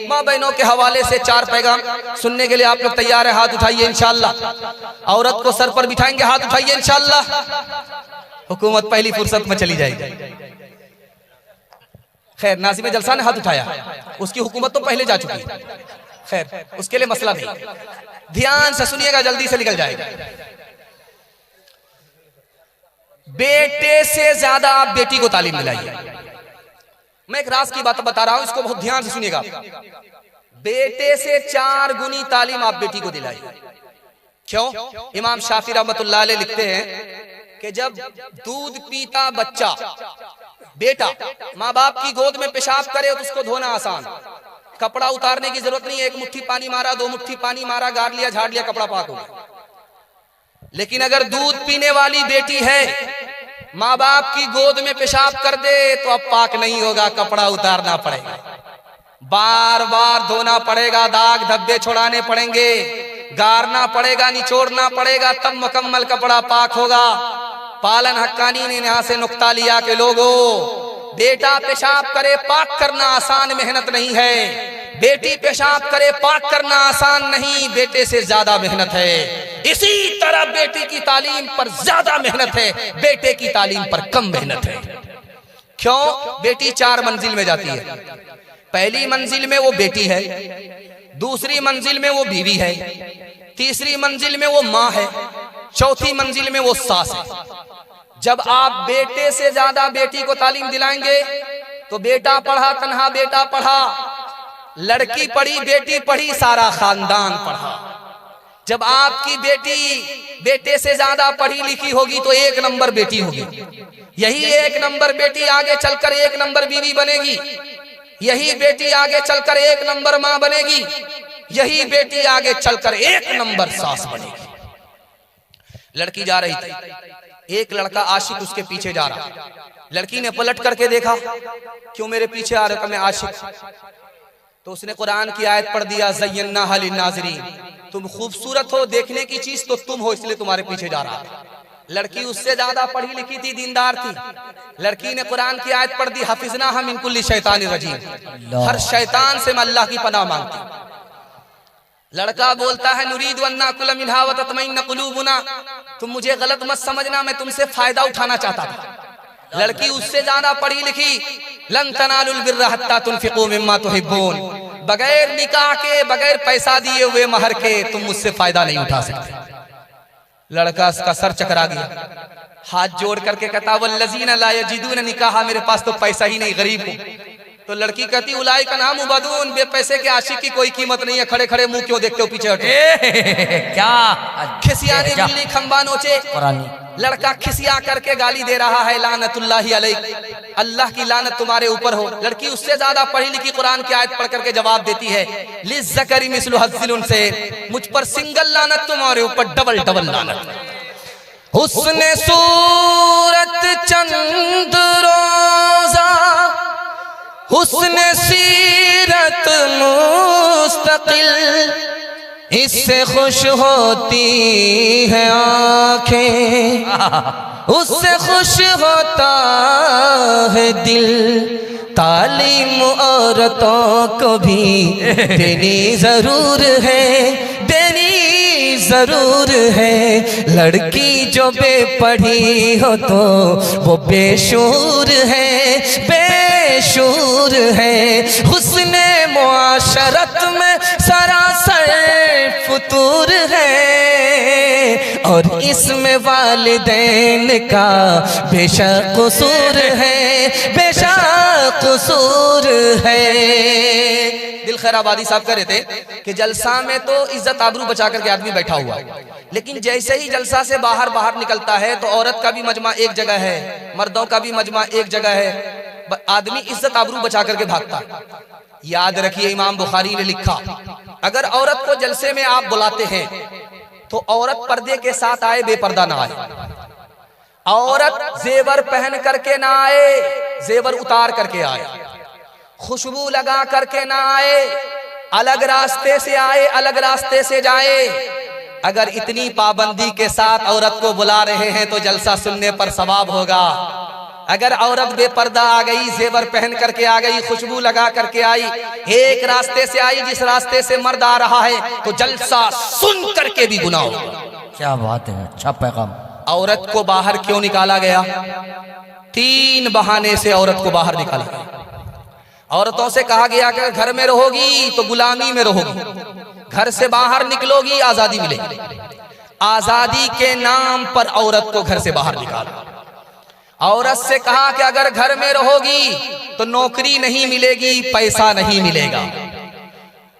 माँ बहनों के हवाले से 4 पैगाम सुनने के लिए आप लोग तैयार है? हाथ उठाइए इंशाअल्लाह। औरत को सर पर बिठाएंगे, हाथ उठाइए इंशाअल्लाह। हुकूमत पहली फुर्सत में चली जाएगी। खैर नाज़िम जलसा ने हाथ उठाया, उसकी हुकूमत तो पहले जा चुकी है। खैर उसके लिए मसला नहीं, ध्यान से सुनिएगा, जल्दी से निकल जाएगा। बेटे से ज्यादा आप बेटी को तालीम दिलाइए। मैं एक राज की बात बता रहा हूं, इसको बहुत ध्यान से सुनिएगा। बेटे से 4 गुनी तालीम आप बेटी को दिलाइए। क्यों? इमाम शाफी रहमतुल्लाह अलैह लिखते हैं कि जब दूध पीता बच्चा बेटा माँ बाप की गोद में पेशाब करे तो उसको धोना आसान, कपड़ा उतारने की जरूरत नहीं है। 1 मुट्ठी पानी मारा, 2 मुट्ठी पानी मारा, गार लिया, झाड़ लिया, कपड़ा पाक हो गया। लेकिन अगर दूध पीने वाली बेटी है, माँ बाप की गोद में पेशाब कर दे तो अब पाक नहीं होगा, कपड़ा उतारना पड़ेगा, बार बार धोना पड़ेगा, दाग धब्बे छुड़ाने पड़ेंगे, गारना पड़ेगा, निचोड़ना पड़ेगा, तब मुकम्मल कपड़ा पाक होगा। पालन हक्कानी ने यहाँ से नुक्ता लिया कि लोगों, बेटा पेशाब करे पाक करना आसान मेहनत नहीं है, बेटी पेशाब करे पाक करना आसान नहीं, बेटे से ज्यादा मेहनत है। इसी तरह बेटी की तालीम पर ज्यादा मेहनत है, बेटे की तालीम पर कम मेहनत है। क्यों? बेटी 4 मंजिल में जाती है। पहली मंजिल में वो बेटी है, दूसरी मंजिल में वो बीवी है, तीसरी मंजिल में वो माँ है, चौथी मंजिल में वो सास है। जब आप बेटे से ज्यादा बेटी को तालीम दिलाएंगे तो बेटा पढ़ा तन्हा बेटा पढ़ा, लड़की पढ़ी बेटी पढ़ी सारा खानदान पढ़ा। जब आपकी बेटी बेटे से ज्यादा पढ़ी लिखी होगी तो 1 नंबर बेटी होगी। यही 1 नंबर बेटी आगे चलकर 1 नंबर बीवी बनेगी, यही बेटी आगे चलकर 1 नंबर माँ बनेगी, यही बेटी आगे चलकर 1 नंबर सास बनेगी। लड़की जा रही थी, एक लड़का आशिक उसके पीछे जा रहा। लड़की ने पलट करके देखा, क्यों मेरे पीछे आ रहे हो? मैं आशिक। तो उसने कुरान की आयत पढ़ दिया, ज़य्यन्नाहा लिन्नाज़िरीन, तुम खूबसूरत हो, देखने की चीज तो तुम हो, इसलिए तुम्हारे पीछे जा रहा था। लड़की उससे ज्यादा पढ़ी लिखी थी, दीनदार थी। लड़की ने कुरान की आयत पढ़ दी, हफिज़नाहा मिन कुल्ली शैतानिर रजीम, हर शैतान से मैं अल्लाह की पनाह मांगती। लड़का बोलता है, नुरीदु अन नाकुल मिनहा व तत्मइन्ना कुलूबुना, तुम मुझे गलत मत समझना, मैं तुमसे फायदा उठाना चाहता था। लड़की उससे ज्यादा पढ़ी लिखी, लन तनालुल बिर्रा हत्ता तुनफिकू मिम्मा तुहिब्बून, बगैर निकाह के, बगैर पैसा दिए हुए महर के तुम मुझसे फायदा नहीं उठा सकते। लड़का उसका सर चकरा गया, हाथ जोड़ करके कहता, वल्लज़ीना ला यजिदून निकाहा, मेरे पास तो पैसा ही नहीं, गरीब हूँ। तो लड़की कहती, उलाई का नाम उबादून, बेपैसे के आशिक की कोई कीमत नहीं है, खड़े खड़े मुंह क्यों देखते हो, पीछे हटो। क्या खिसियानी बिल्ली खंबा नोचे, लड़का खिसिया करके गाली दे रहा है, लानतुल्लाहि अलैक, अल्लाह की लानत तुम्हारे ऊपर हो। लड़की उससे ज्यादा पढ़ी लिखी कुरान की आयत पढ़ करके जवाब देती है, लिज़्ज़करी मिस्लु हज़्ज़िल उन्सयैन, मुझ पर सिंगल लानत, तुम्हारे ऊपर डबल डबल लानत। हुस्न सूरत चंद रोजा, हुस्न सीरत मुस्तकिल, इससे खुश होती है आंखें, उससे खुश होता है दिल। तालीम औरतों को भी देनी जरूर है, देनी जरूर है। लड़की जो बेपढ़ी हो तो वो बेशूर है, बेशूर है। हुस्ने मुआशरत में सरासर फुतूर है, और इसमें वालिदैन का बेशक कसूर है, बेशक कसूर है। दिल खैर आबादी साहब कह रहे थे कि जलसा में तो इज्जत आबरू बचा करके आदमी बैठा हुआ, लेकिन जैसे ही जलसा से बाहर निकलता है तो औरत का भी मजमा एक जगह है, मर्दों का भी मजमा एक जगह है, आदमी इज्जत आबरू बचा करके भागता है। याद रखिए, इमाम बुखारी ने लिखा, अगर औरत को जलसे में आप बुलाते हैं तो औरत पर्दे के साथ आए, बेपर्दा ना आए। औरत जेवर पहन करके ना आए, जेवर उतार करके आए। खुशबू लगा करके ना आए, अलग रास्ते से आए, अलग रास्ते से जाए। अगर इतनी पाबंदी के साथ औरत को बुला रहे हैं तो जलसा सुनने पर सवाब होगा। अगर औरत बेपर्दा आ गई, जेवर पहन करके आ गई, खुशबू लगा करके आई, एक रास्ते से आई जिस रास्ते से मर्द आ रहा है, तो जलसा सुन करके भी गुनाह होगा। क्या बात है, अच्छा पैगाम। औरत को बाहर क्यों निकाला गया? 3 बहाने से औरत को बाहर निकाला गया। औरतों से कहा गया कि घर में रहोगी तो गुलामी में रहोगी, घर से बाहर निकलोगी आजादी मिलेगी। आजादी के नाम पर औरत को घर से बाहर निकाला। औरत से कहा कि अगर घर में रहोगी तो नौकरी नहीं मिलेगी, पैसा नहीं मिलेगा।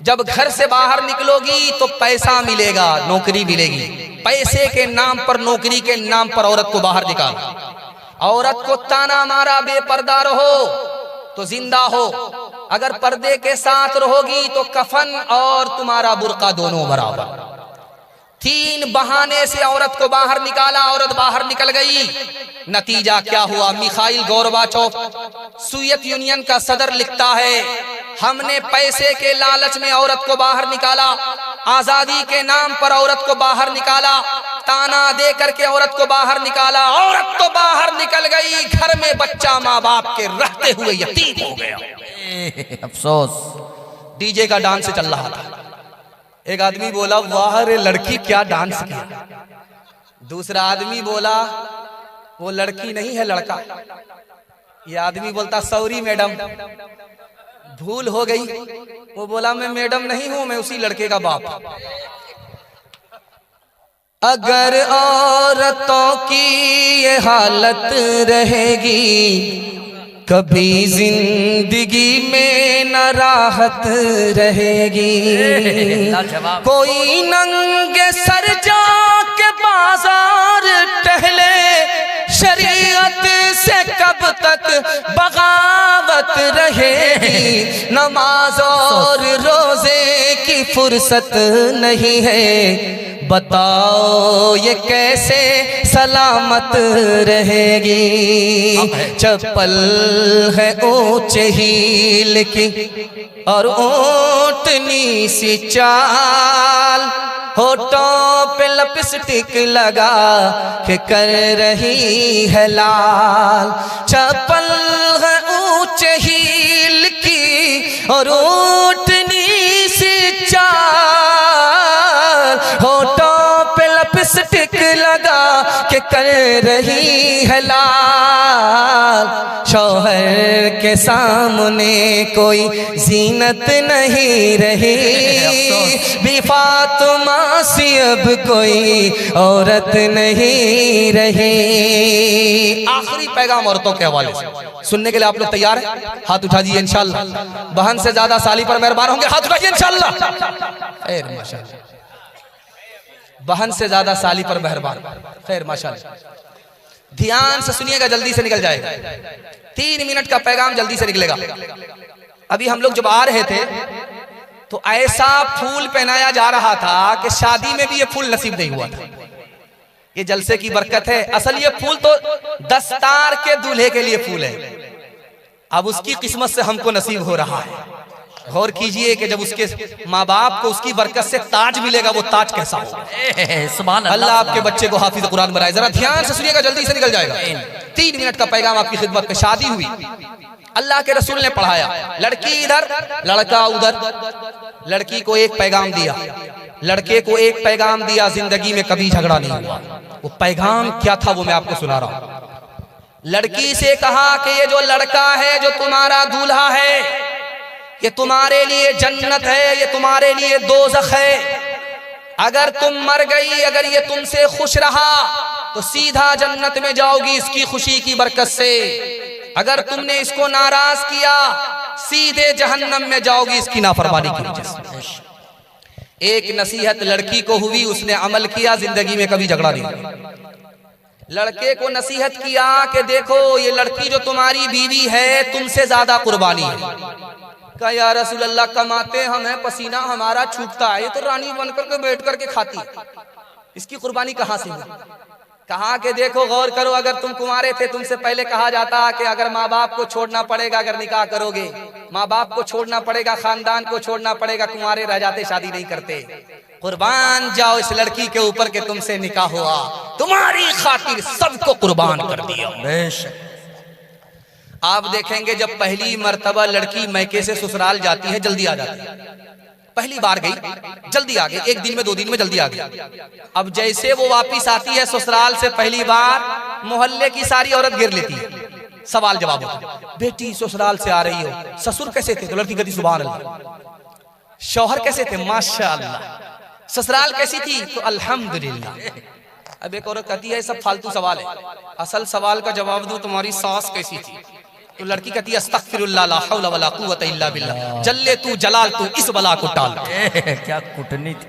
जब घर से बाहर निकलोगी तो पैसा मिलेगा, नौकरी मिलेगी। पैसे के नाम पर, नौकरी के नाम पर औरत को बाहर निकाला। औरत को ताना मारा, बेपर्दा रहो तो जिंदा हो, अगर पर्दे के साथ रहोगी तो कफन और तुम्हारा बुर्का दोनों बराबर। 3 बहाने से औरत को बाहर निकाला, औरत बाहर निकल गई। नतीजा क्या हुआ? मिखाइल गोर्बाचोव, सोवियत यूनियन का सदर, लिखता है, हमने पैसे के लालच में औरत को बाहर निकाला, आजादी के नाम पर औरत को बाहर निकाला, ताना दे करके औरत को बाहर निकाला। औरत तो बाहर निकल गई, घर में बच्चा माँ बाप के रहते हुए यतीम हो गया। अफसोस। डीजे का डांस चल रहा था, एक आदमी बोला, वाह रे लड़की क्या डांस किया। दूसरा आदमी बोला, वो लड़की नहीं है लड़का। ये आदमी बोलता, सॉरी मैडम, भूल हो गई। वो बोला, मैं मैडम नहीं हूं, मैं उसी लड़के का बाप। अगर औरतों की ये हालत रहेगी, कभी जिंदगी में न राहत रहेगी। कोई नंगे सर जाके बाजार टहले, शरीयत से कब तक बगावत रहेगी। नमाज और रोजे की फुर्सत नहीं है, बताओ ये कैसे सलामत रहेगी। चप्पल है ऊंचे हील की और ऊंटनी सी चाल, होठों पे लिपस्टिक लगा के कर रही है लाल। चप्पल है ऊंचे हील की और ऊंटनी सी चाल, होठों पे लिपस्टिक लगा के कर रही है लाल। शौहर के सामने कोई जीनत नहीं रही, भी फातिमा सी अब कोई औरत नहीं रही। आखिरी पैगाम औरतों के हवाले से सुनने के लिए आप लोग तैयार हैं? हाथ उठा दीजिए इंशाल्लाह। बहन से ज्यादा साली पर मेहरबान होंगे, हाथ उठाइए इंशाल्लाह। खैर माशाल्लाह, बहन से ज्यादा साली पर मेहरबान, खैर माशाल्लाह। ध्यान से सुनिएगा, जल्दी से निकल जाएगा। 3 मिनट का पैगाम जल्दी से निकलेगा। अभी हम लोग जब आ रहे थे तो ऐसा फूल पहनाया जा रहा था कि शादी में भी ये फूल नसीब नहीं हुआ था। ये जलसे की बरकत है। असल ये फूल तो दस्तार के दूल्हे के लिए फूल है। अब उसकी किस्मत से हमको नसीब हो रहा है। गौर कीजिए कि जब उसके माँ बाप को उसकी बरकत से ताज मिलेगा, वो ताज कैसा होगा। अल्लाह आपके बच्चे को हाफिज कुरान बनाए। जरा ध्यान से सुनिएगा, जल्दी से निकल जाएगा। 3 मिनट का पैगाम आपकी खिदमत में। शादी हुई, अल्लाह के रसूल ने पढ़ाया, लड़की इधर लड़का उधर। लड़की को एक पैगाम दिया, लड़के को एक पैगाम दिया, जिंदगी में कभी झगड़ा नहीं हुआ। वो पैगाम क्या था वो मैं आपको सुना रहा हूं। लड़की से कहा कि ये जो लड़का है, जो तुम्हारा दूल्हा है, ये तुम्हारे लिए जन्नत है, ये तुम्हारे लिए दोज़ख है। अगर तुम मर गई, अगर ये तुमसे खुश रहा तो सीधा जन्नत में जाओगी इसकी खुशी की बरकत से। अगर तुमने इसको नाराज किया, सीधे जहन्नम में जाओगी इसकी नाफरमानी की वजह से। एक नसीहत लड़की को हुई, उसने अमल किया, जिंदगी में कभी झगड़ा नहीं। लड़के को नसीहत किया कि देखो ये लड़की जो तुम्हारी बीवी है तुमसे ज्यादा कुर्बानी है। कहा या रसूल अल्लाह, कमाते हम हैं, पसीना हमारा छूटता है, ये तो रानी बनकर के बैठ करके खाती है, इसकी कुर्बानी कहाँ से हुई। कहा कि देखो गौर करो, अगर तुम कुंवारे थे तुमसे पहले कहा जाता कि अगर माँ बाप को छोड़ना पड़ेगा, अगर निकाह करोगे माँ बाप को छोड़ना पड़ेगा, खानदान को छोड़ना पड़ेगा, कुंवारे रह जाते, शादी नहीं करते। कुर्बान जाओ इस लड़की के ऊपर के तुमसे निकाह हुआ, तुम्हारी खातिर सबको कुर्बान कर दिया। आप देखेंगे जब पहली मर्तबा लड़की मैके से ससुराल जाती है, जल्दी आ जाती है। पहली बार गई, जल्दी आ गई, 1 दिन में 2 दिन में जल्दी आ गई। अब जैसे वो वापिस आती है ससुराल से पहली बार, मोहल्ले की सारी औरत घेर लेती है। सवाल जवाब होता, बेटी ससुराल से आ रही हो, ससुर कैसे थे? तो लड़की कहती सुभान अल्लाह। शौहर कैसे थे? माशाअल्लाह। ससुराल कैसी थी? तो अल्हम्दुलिल्लाह। अब एक औरत कहती है सब फालतू सवाल है, असल सवाल का जवाब दो, तुम्हारी सास कैसी थी? तो लड़की कहती है अस्तगफिरुल्लाह ला हौला वला कुव्वता इल्ला बिल्लाह, जल्ले तू जलाल तू इस बला को टाल। क्या कुटनी थी।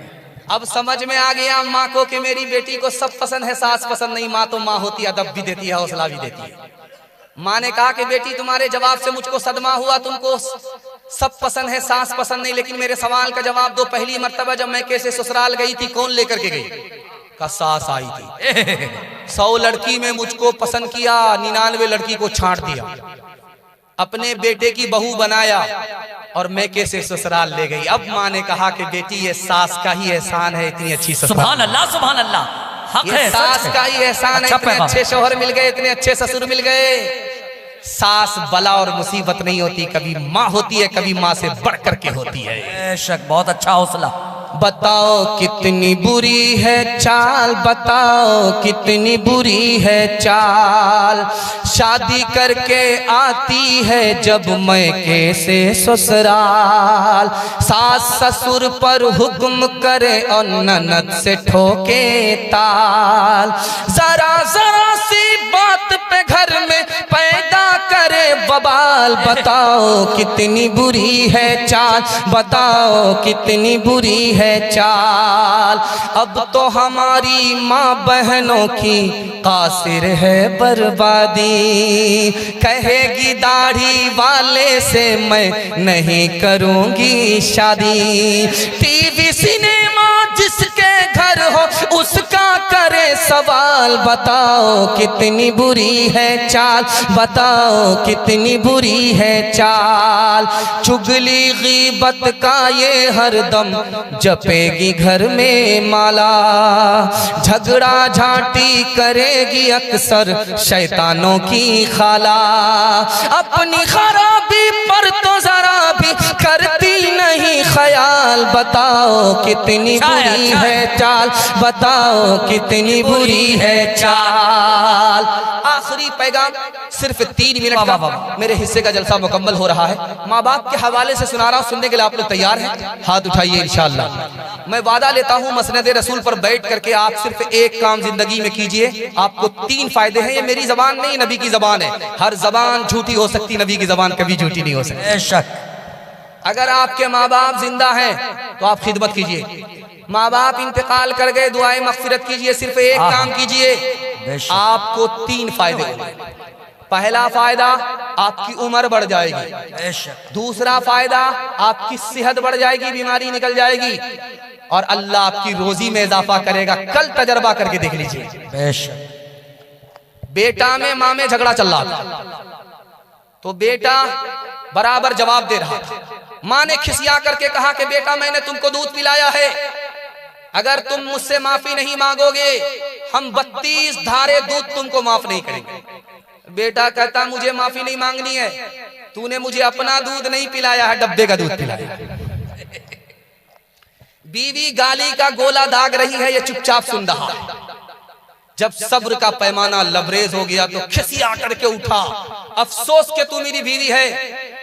अब समझ में आ गया माँ को कि मेरी बेटी को सब पसंद है, सास पसंद नहीं। माँ तो माँ होती है, अदब भी देती है, हौसला भी देती है। माँ ने कहा कि बेटी तुम्हारे जवाब से मुझको सदमा हुआ, तुमको सब पसंद है, सास पसंद नहीं, लेकिन मेरे सवाल का जवाब दो। पहली मर्तबा जब मैं कैसे ससुराल गई थी, कौन लेकर के गई? का सास आई थी। 100 लड़की में मुझको पसंद किया, 99 लड़की को छांट दिया, अपने बेटे की बहू बनाया और मैं कैसे ससुराल ले गई। अब माँ ने कहा कि बेटी ये सास का ही एहसान है, इतनी अच्छी सुभान अल्लाह सुभान अल्लाह। ये सास का ही एहसान है, इतने अच्छे शौहर मिल गए, इतने अच्छे ससुर मिल गए। सास बला और मुसीबत नहीं होती, कभी माँ होती है, कभी माँ से बढ़ करके होती है। बेशक, बहुत अच्छा हौसला। बताओ कितनी बुरी है चाल, बताओ कितनी बुरी है चाल, शादी करके आती है जब मैके से ससुराल। सास ससुर पर हुक्म करे और ननद से ठोके ताल। जरा जरा सी बात पे घर में पैदा करे बवाल। बताओ कितनी बुरी है चाल, बताओ कितनी बुरी है चाल। अब तो हमारी माँ बहनों की कासिर है बर्बादी। कहेगी दाढ़ी वाले से मैं नहीं करूँगी शादी। टीवी सिनेमा जिसके घर हो उसका करे सवाल। बताओ कितनी बुरी है चाल, बताओ कितनी बुरी है चाल। चुगली गीबत का ये हरदम जपेगी घर में माला। झगड़ा झांटी करेगी अक्सर शैतानों की खाला। अपनी खराबी पर तो जरा भी करती नहीं ख्याल। बताओ कितनी बुरी है चाल, बताओ कितनी बुरी है चाल। आखिरी पैगाम सिर्फ 3 मिनट का, मेरे हिस्से का जलसा मुकम्मल हो रहा है। माँ बाप के हवाले से सुना रहा हूँ, सुनने के लिए आप लोग तैयार हैं? हाथ उठाइए इंशाअल्लाह। मैं वादा लेता हूँ मसनद रसूल पर बैठ करके आप सिर्फ एक काम जिंदगी में कीजिए, आपको 3 फायदे हैं। ये मेरी जबान नहीं, नबी की जबान है। हर जबान झूठी हो सकती, नबी की जबान कभी झूठी नहीं हो सकती। अगर आपके माँ बाप जिंदा हैं तो आप खिदमत कीजिए। माँ बाप इंतकाल कर गए, दुआएं मगफिरत कीजिए। सिर्फ एक काम कीजिए, बेशक। आपको 3 फायदे होंगे। पहला फायदा, आपकी उम्र बढ़ जाएगी। बेशक। दूसरा फायदा, आपकी सेहत बढ़ जाएगी, बीमारी निकल जाएगी। और अल्लाह आपकी रोजी में इजाफा करेगा। कल तजर्बा करके देख लीजिए। बेशक। बेटा में माँ में झगड़ा चल रहा था, तो बेटा बराबर जवाब दे रहा था। माँ ने खिसिया करके कहा कि बेटा मैंने तुमको दूध पिलाया है, अगर तुम मुझसे माफी नहीं मांगोगे हम 32 धारे दूध तुमको माफ नहीं करेंगे। बेटा कहता मुझे माफी नहीं मांगनी है, तूने मुझे अपना दूध नहीं पिलाया है, डब्बे का दूध पिलाया। बीवी गाली का गोला दाग रही है, ये चुपचाप सुन रहा है। जब सब्र का पैमाना लबरेज हो गया तो खिसिया करके उठा, अफसोस के तू मेरी बीवी है,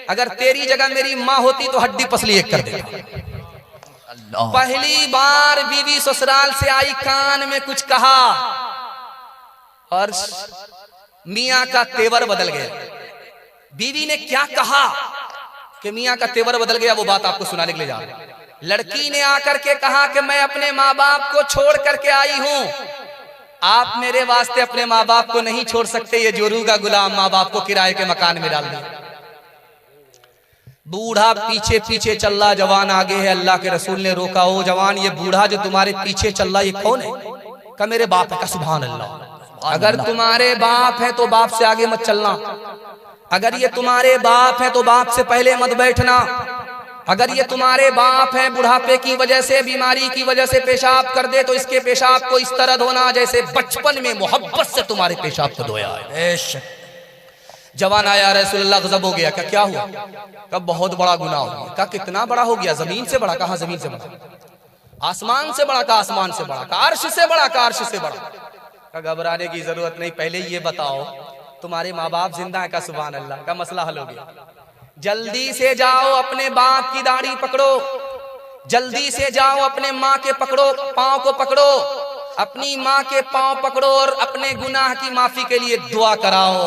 अगर तेरी जगह मेरी माँ होती तो हड्डी पसली एक कर देता। पहली बार बीवी ससुराल से आई, कान में कुछ कहा और मियाँ का तेवर बदल गया। बीवी ने क्या कहा कि मियाँ का तेवर बदल गया, वो बात आपको सुनाने के लिए जा रहा हूं। लड़की ने आकर के कहा कि मैं अपने माँ बाप को छोड़ करके आई हूं, आप मेरे वास्ते अपने माँ बाप को नहीं छोड़ सकते, ये जोरू का गुलाम माँ बाप को किराए के मकान में डाल दिया। बूढ़ा पीछे पीछे चल रहा, जवान आगे है। अल्लाह के रसूल ने रोका, ओ जवान ये बूढ़ा जो तुम्हारे पीछे चल रहा ये कौन है? कहा मेरे बाप है। कहा सुभान अल्लाह, अगर तुम्हारे बाप है तो बाप से आगे मत चलना, अगर ये तुम्हारे बाप है तो बाप से पहले मत बैठना, अगर ये तुम्हारे बाप है बुढ़ापे की वजह से बीमारी की वजह से पेशाब कर दे तो इसके पेशाब को इस तरह धोना जैसे बचपन में मोहब्बत से तुम्हारे पेशाब को धोया है। जवान आया, रसूलुल्लाह गज़ब हो गया। क्या हुआ? कहा बहुत बड़ा गुनाह हो गया। कहा कितना बड़ा हो गया? जमीन से बड़ा। कहा जमीन से बड़ा। आसमान से बड़ा? कहा आसमान से बड़ा। कहा अर्श से बड़ा? कहा अर्श से बड़ा। कहा घबराने की जरूरत नहीं, पहले ये बताओ तुम्हारे माँ बाप जिंदा है? कहा सुभान अल्लाह। का मसला हल हो गया। जल्दी से जाओ अपने बाप की दाढ़ी पकड़ो, जल्दी से जाओ अपने माँ के पकड़ो पाँव को पकड़ो, अपनी माँ के पाँव पकड़ो और अपने गुनाह की माफी के लिए दुआ कराओ।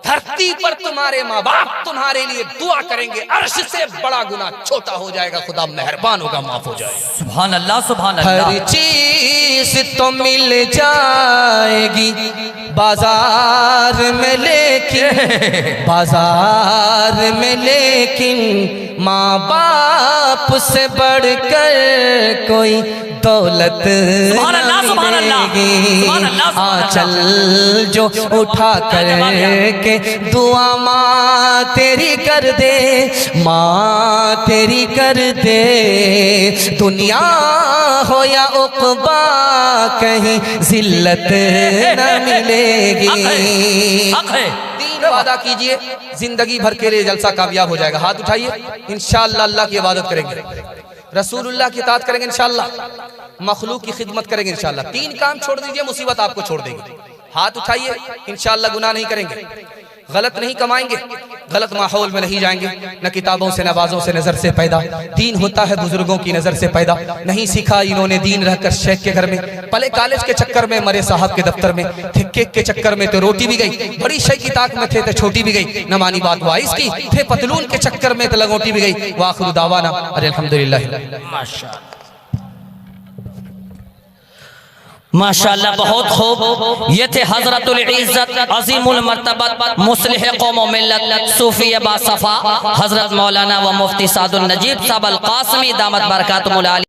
धरती पर तुम्हारे माँ बाप तुम्हारे लिए दुआ करेंगे, अर्श से बड़ा गुनाह छोटा हो जाएगा, खुदा मेहरबान होगा, माफ हो जाएगा। सुभान अल्लाह, सुभान अल्लाह। हर चीज तो मिल जाएगी बाजार में, लेकिन बाजार में लेकिन माँ बाप से बढ़कर कोई दौलत न मिलेगी। आंचल जो उठा कर के दुआ माँ तेरी कर दे, माँ तेरी कर दे, दुनिया हो या उक़बा कहीं जिल्लत न मिलेगी। तीन वादा कीजिए, जिंदगी भर के लिए जलसा कामयाब हो जाएगा। हाथ उठाइए, इंशाअल्लाह अल्लाह की इबादत करेंगे, रसूलुल्लाह की इताअत करेंगे इंशाअल्लाह, मखलूक की खिदमत करेंगे इंशाअल्लाह। 3 काम छोड़ दीजिए, मुसीबत आपको छोड़ देगी। हाथ उठाइए, इंशाअल्लाह गुनाह नहीं करेंगे, गलत नहीं कमाएंगे, गलत माहौल में नहीं जाएंगे, न किताबों से नवाजों से नजर से पैदा। दीन होता है बुजुर्गों की नजर से पैदा, नहीं सीखा इन्होंने दीन रहकर शेख के घर में, पले कॉलेज के चक्कर में, मरे साहब के दफ्तर में थे, केक के चक्कर में तो रोटी भी गई, बड़ी शय की ताक में थे तो छोटी भी गई, न मानी बात वाइस की, थे पतलून के चक्कर में तो लगोटी भी गई। वाखिर दावाना अल्हम्दुलिल्लाह। माशाअल्लाह, बहुत खूब। ये थे हजरतुल इज्जत अजीमुल मर्तबत मुस्लिह कौम व मिल्लत सूफी बासफा हजरत मौलाना व मुफ्ती सादुल नजीब साहब अल कासमी दामत बरकातुहुल आलिया।